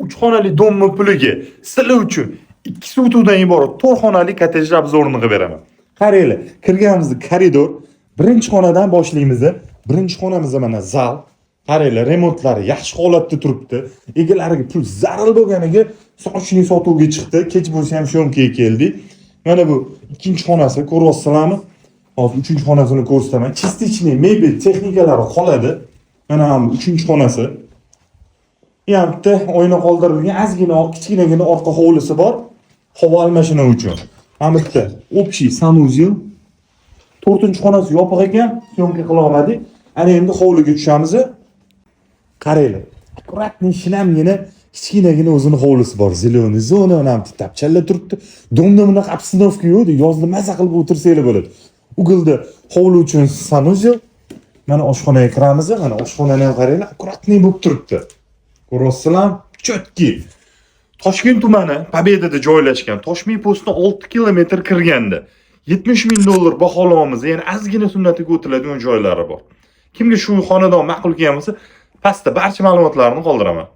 3 xonali domni puliga sizlar uchun 2 sotuvdan iborat 4 xonali kottejni obzorini qilib beraman. Qaranglar, kirganimizda koridor, birinchi xonadan boshlaymiz. Birinchi xonamiz mana zal. Qaranglar, remontlari yaxshi holatda turibdi. Egalariga pul zarur bo'lganiga sochning sotuvga chiqdi. Kech bo'lsa ham shomkaga keldik. Mana bu ikkinchi xonasi, ko'ryapsizlarmi? Hozir uchinchi xonasini ko'rsataman. Частичный mebel texnikalari qoladi. Mana ham uchinchi xonasi. Yoqda oyna qoldirilgan ozgina kichkinagina orqa hovlisi bor. Havo almashinuvi uchun. Mana bitta общий sanuzel. 4-xonasi yopiq ekan, syomka qila olmadik. Ana endi hovliga tushamiz. Qaranglar. Akkuratni shinamgina kichkinagina o'zini hovlisi bor. Zeleniy zona, ham tapchallar turibdi. Domda bunaqa obstanovka yo'q, yozda maza qilib o'tirsanglar bo'ladi. Ugilda hovli uchun sanuzel. Mana oshxonaga kiramiz. Mana oshxonani ham qaranglar, akkuratni bo'lib turibdi. Ko'ryapsizlar? Chotki. Toshkent tumani Pobedada joylashgan. Toshmi postdan 6 kilometr kirganda $70 ming baholaymiz. Ya'ni ozgina sunnatiga o'tiladigan joylari bor. Kimga shu xonadon ma'qul kelsa, pastda barcha ma'lumotlarni qoldiraman.